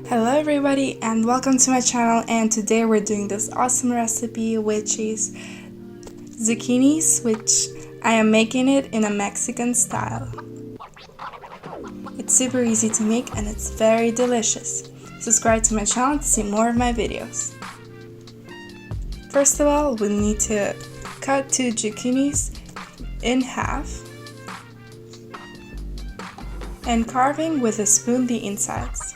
Hello everybody and welcome to my channel, and today we're doing this awesome recipe which is zucchinis, which I am making it in a Mexican style. It's super easy to make and it's very delicious. Subscribe to my channel to see more of my videos. First of all, we'll need to cut 2 zucchinis in half and carving with a spoon the insides.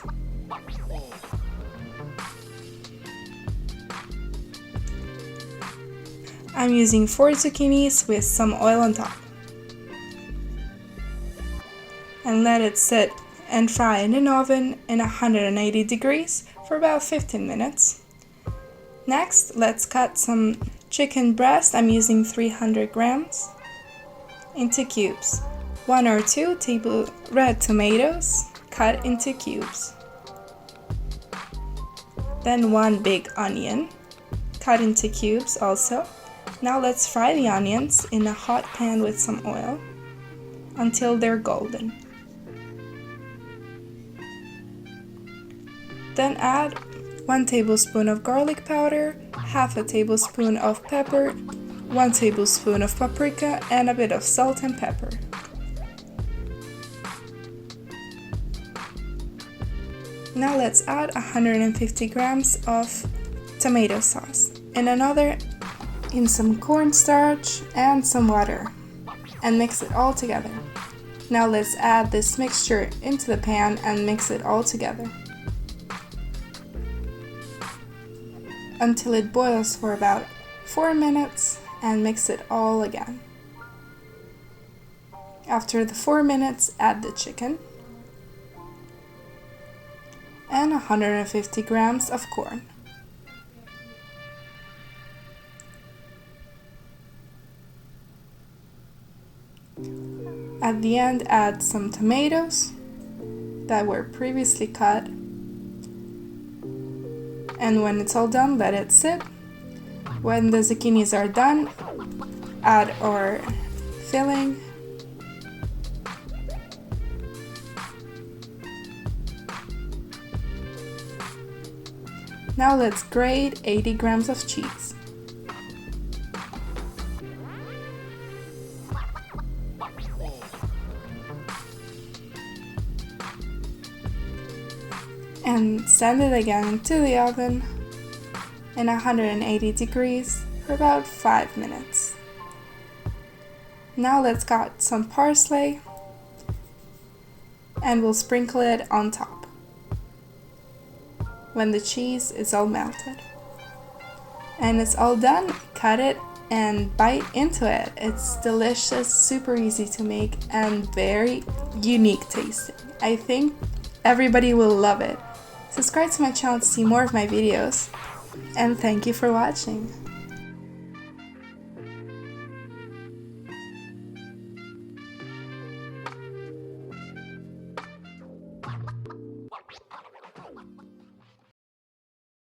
I'm using 4 zucchinis with some oil on top. And let it sit and fry in an oven in 180 degrees for about 15 minutes. Next, let's cut some chicken breast. I'm using 300 grams into cubes. 1 or 2 table red tomatoes cut into cubes. Then 1 big onion cut into cubes also. Now let's fry the onions in a hot pan with some oil until they're golden. Then add 1 tablespoon of garlic powder, half a tablespoon of pepper, 1 tablespoon of paprika, and a bit of salt and pepper. Now let's add 150 grams of tomato sauce in some cornstarch and some water and mix it all together. Now let's add this mixture into the pan and mix it all together until it boils for about 4 minutes and mix it all again. After the 4 minutes, add the chicken and 150 grams of corn. At the end, add some tomatoes that were previously cut, and when it's all done, let it sit. When the zucchinis are done, add our filling. Now let's grate 80 grams of cheese. And send it again to the oven in 180 degrees for about 5 minutes. Now let's cut some parsley and we'll sprinkle it on top when the cheese is all melted. And it's all done, cut it and bite into it. It's delicious, super easy to make, and very unique tasting. I think everybody will love it. Subscribe to my channel to see more of my videos, and thank you for watching.